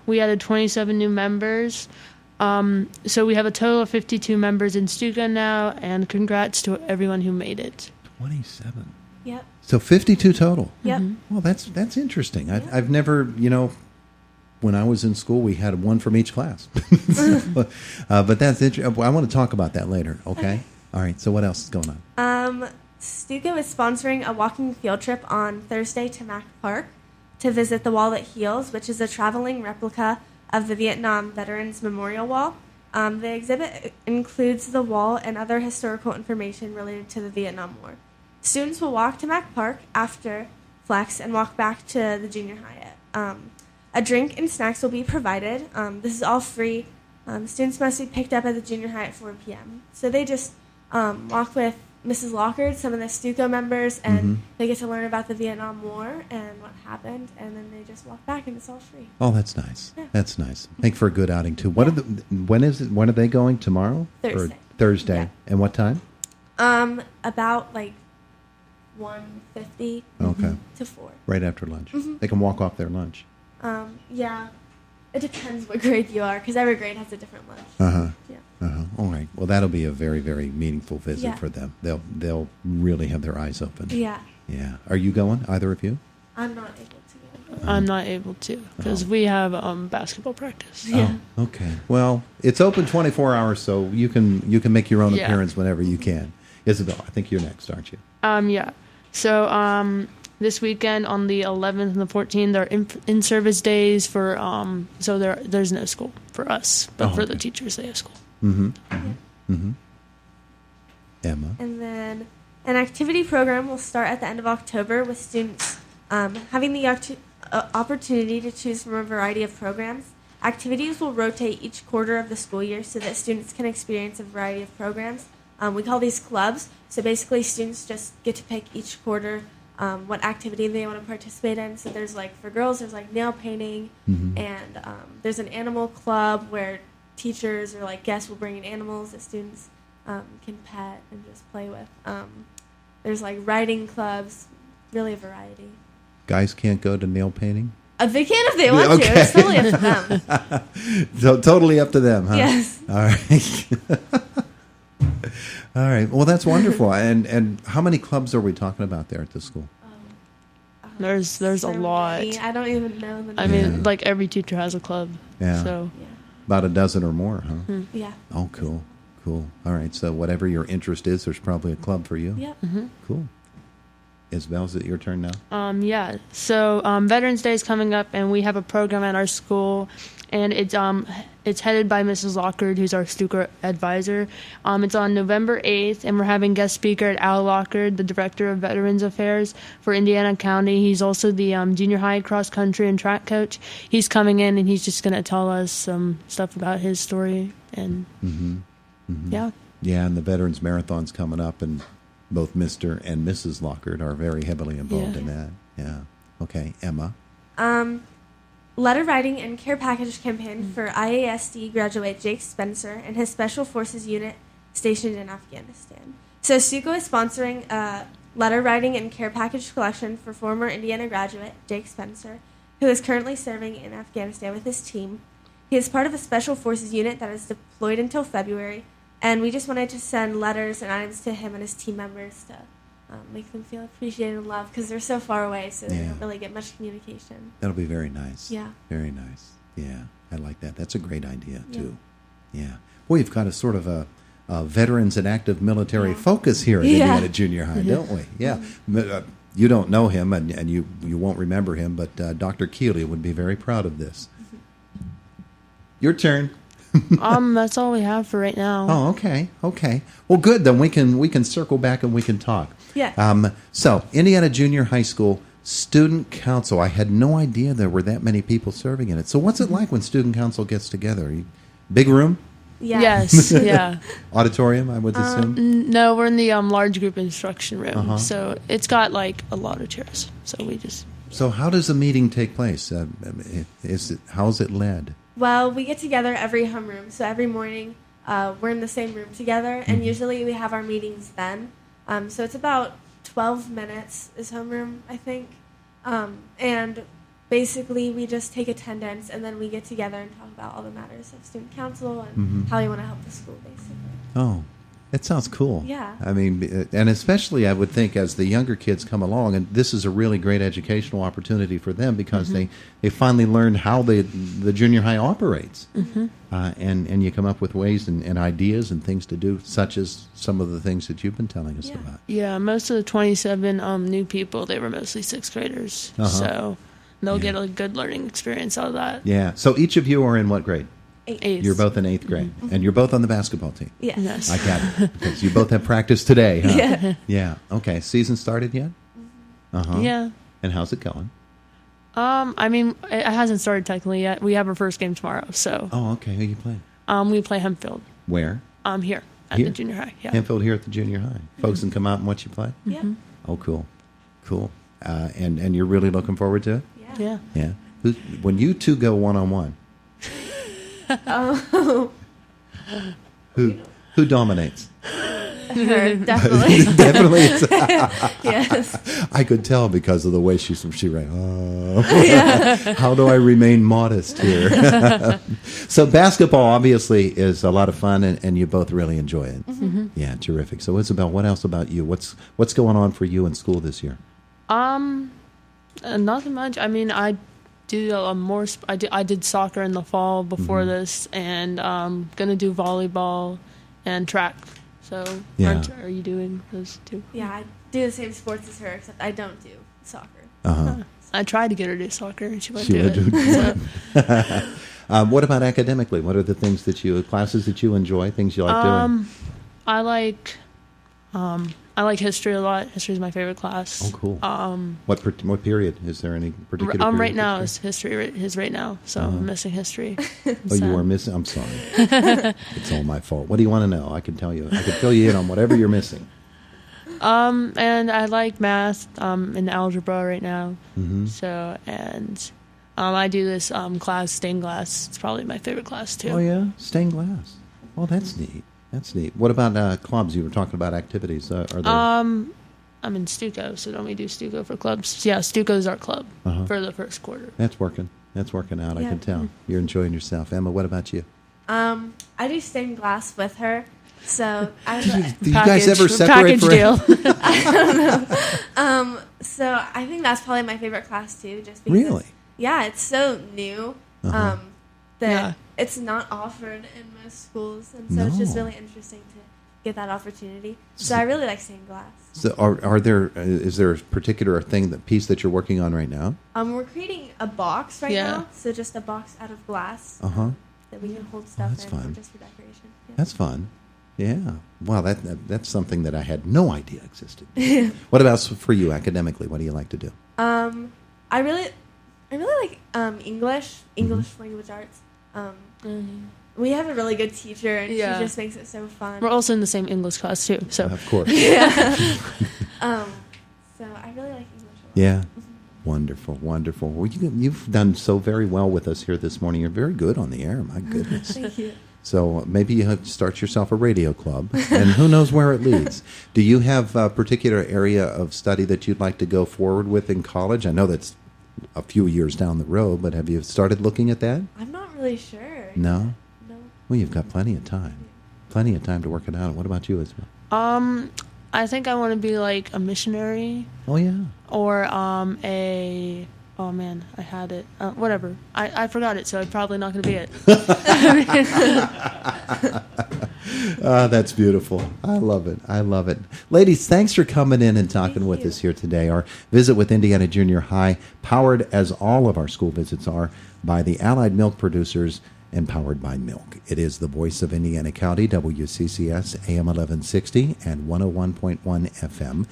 we added 27 new members. So we have a total of 52 members in Stuco now, and congrats to everyone who made it. 27. Yep. So 52 total. Yep. Well, that's interesting. I've never, when I was in school, we had one from each class. But that's interesting. I want to talk about that later. Okay. All right. So what else is going on? Stuco is sponsoring a walking field trip on Thursday to Mack Park to visit the Wall That Heals, which is a traveling replica of the Vietnam Veterans Memorial Wall. The exhibit includes the wall and other historical information related to the Vietnam War. Students will walk to Mack Park after Flex and walk back to the junior high. A drink and snacks will be provided. This is all free. Students must be picked up at the junior high at 4 p.m. So they just walk with Mrs. Lockard, some of the Stuco members, and they get to learn about the Vietnam War and what happened, and then they just walk back, and it's all free. Oh, that's nice. Yeah. That's nice. Make for a good outing too. When are they going? Tomorrow? Thursday. Or Thursday. Yeah. And what time? About like 1:50 Okay. to 4. Right after lunch. They can walk off their lunch. Yeah. It depends what grade you are, because every grade has a different lunch. Yeah. All right. Well, that'll be a very, very meaningful visit Yeah. for them. They'll really have their eyes open. Yeah. Yeah. Are you going? Either of you? I'm not able to go. I'm not able to because we have basketball practice. Yeah. Oh, okay. Well, it's open 24 hours, so you can make your own Yeah. appearance whenever you can. Isabel, I think you're next, aren't you? Yeah. So this weekend on the 11th and the 14th, they're in-service days for so there's no school for us, but for the okay. teachers they have school. Emma? And then an activity program will start at the end of October with students having the opportunity to choose from a variety of programs. Activities will rotate each quarter of the school year so that students can experience a variety of programs. We call these clubs. So basically students just get to pick each quarter what activity they want to participate in. So there's for girls, there's nail painting, and there's an animal club where teachers or guests will bring in animals that students can pet and just play with. There's writing clubs, really a variety. Guys can't go to nail painting? They can if they want to. It's totally up to them. So totally up to them, huh? Yes. All right. All right. Well, that's wonderful. And how many clubs are we talking about there at the school? There's a So lot. many. I don't even know the I name. mean, every teacher has a club. Yeah. So About a dozen or more, huh? Yeah. Oh, cool. Cool. All right. So whatever your interest is, there's probably a club for you. Yep. Cool. Isabel, is it your turn now? yeah. So Veterans Day is coming up, and we have a program at our school, and it's headed by Mrs. Lockard, who's our Stuco advisor. It's on November 8th, and we're having guest speaker at Al Lockard, the Director of Veterans Affairs for Indiana County. He's also the junior high cross country and track coach. He's coming in, and he's just going to tell us some stuff about his story. And yeah. Yeah, and the Veterans Marathon's coming up, and both Mr. and Mrs. Lockard are very heavily involved in that. Yeah. Okay, Emma. Letter writing and care package campaign for IASD graduate Jake Spencer and his Special Forces unit stationed in Afghanistan. So Stuco is sponsoring a letter writing and care package collection for former Indiana graduate Jake Spencer, who is currently serving in Afghanistan with his team. He is part of a Special Forces unit that is deployed until February, and we just wanted to send letters and items to him and his team members to make them feel appreciated and loved, because they're so far away, so they don't really get much communication. That'll be very nice. Yeah. Very nice. Yeah, I like that. That's a great idea, too. Yeah. Well, you've got a sort of a veterans and active military focus here at Indiana Junior High, don't we? Yeah. You don't know him, and you won't remember him, but Dr. Keeley would be very proud of this. Your turn. That's all we have for right now. Oh, okay. Well, good. Then we can circle back and we can talk. Yeah. So, Indiana Junior High School Student Council. I had no idea there were that many people serving in it. So, what's it like when Student Council gets together? Big room? Yeah. Yes. Yeah. Auditorium, I would assume? No, we're in the large group instruction room, so it's got a lot of chairs. So we just. So, how does the meeting take place? How's it led? Well, we get together every homeroom, so every morning we're in the same room together, and usually we have our meetings then. So it's about 12 minutes is homeroom, I think. And basically we just take attendance and then we get together and talk about all the matters of student council and Mhm. how we want to help the school, basically. Oh, that sounds cool. Yeah. I mean, and especially I would think as the younger kids come along, and this is a really great educational opportunity for them because they finally learn how the junior high operates. And you come up with ways and ideas and things to do, such as some of the things that you've been telling us Yeah. about. Yeah, most of the 27 new people, they were mostly sixth graders. Uh-huh. So they'll Yeah. get a good learning experience out of that. Yeah. So each of you are in what grade? Eighth. You're both in eighth grade, and you're both on the basketball team. Yes. Yes. I got it. Because you both have practice today, huh? Yeah. Yeah. Okay. Season started yet? Uh-huh. Yeah. And how's it going? I mean, it hasn't started technically yet. We have our first game tomorrow, so Oh, okay. Who you playing? we play Hempfield. Where? Here at Here? the junior high. Yeah. Hempfield here at the junior high. Folks can come out and watch you play? Yeah. Oh, cool. Cool. And you're really looking forward to it? Yeah. Yeah. Yeah. When you two go one-on-one, Oh, who dominates? her, definitely. Definitely. It's, Yes. I could tell because of the way she ran. Oh. How do I remain modest here? So basketball obviously is a lot of fun, and you both really enjoy it. Yeah, terrific. So Isabel, what else about you? What's going on for you in school this year? Nothing much. I mean, I do more. I did soccer in the fall before this, and gonna do volleyball and track. So, Yeah. are you doing those two? Yeah, I do the same sports as her, except I don't do soccer. Uh-huh. I tried to get her to do soccer, and she wouldn't She do would it. do So, What about academically? What are the things classes that you enjoy, things you like doing? I like history a lot. History is my favorite class. Oh, cool. What period? Is there any particular period? Right now of is history. Is right now, so I'm missing history. Oh, you are missing? I'm sorry. It's all my fault. What do you want to know? I can tell you. I can fill you in on whatever you're missing. And I like math and algebra right now. Mm-hmm. So I do this class, stained glass. It's probably my favorite class too. Oh, yeah? Stained glass. Oh, that's neat. That's neat. What about clubs? You were talking about activities. Are there? I'm in Stuco, so don't we do Stuco for clubs? Yeah, Stuco's our club Uh-huh. for the first quarter. That's working. That's working out. I Yeah. can tell. You're enjoying yourself. Emma, what about you? I do stained glass with her, so I don't know. Do you guys ever separate package for deal? So I think that's probably my favorite class too, just because. Really? Yeah, it's so new Uh-huh. that Yeah. it's not offered in most schools, and so it's just No. really interesting to get that opportunity. So I really like stained glass. So is there a particular piece that you're working on right now? We're creating a box right Yeah. now, so just a box out of glass Uh-huh. that we can hold stuff that's in, fun. or just for decoration. Yeah. That's fun. Yeah. Wow, that's something that I had no idea existed. What about for you academically? What do you like to do? I really like English language arts. We have a really good teacher, and Yeah. she just makes it so fun. We're also in the same English class too. So Of course. So I really like English a lot. Yeah. Wonderful, wonderful. Well, you've done so very well with us here this morning. You're very good on the air. My goodness. Thank you. So maybe you have to start yourself a radio club, and who knows where it leads. Do you have a particular area of study that you'd like to go forward with in college? I know that's a few years down the road, but have you started looking at that? I'm not really sure. No? No. Well, you've got plenty of time. Plenty of time to work it out. What about you, Isabel? I think I want to be like a missionary Oh, yeah. or oh man, I had it. Whatever. I forgot it, so I'm probably not going to be it. That's beautiful. I love it. I love it. Ladies, thanks for coming in and talking Thank with you. us here today. Our visit with Indiana Junior High, powered as all of our school visits are by the Allied Milk Producers and powered by Milk. It is the voice of Indiana County, WCCS, AM 1160 and 101.1 FM.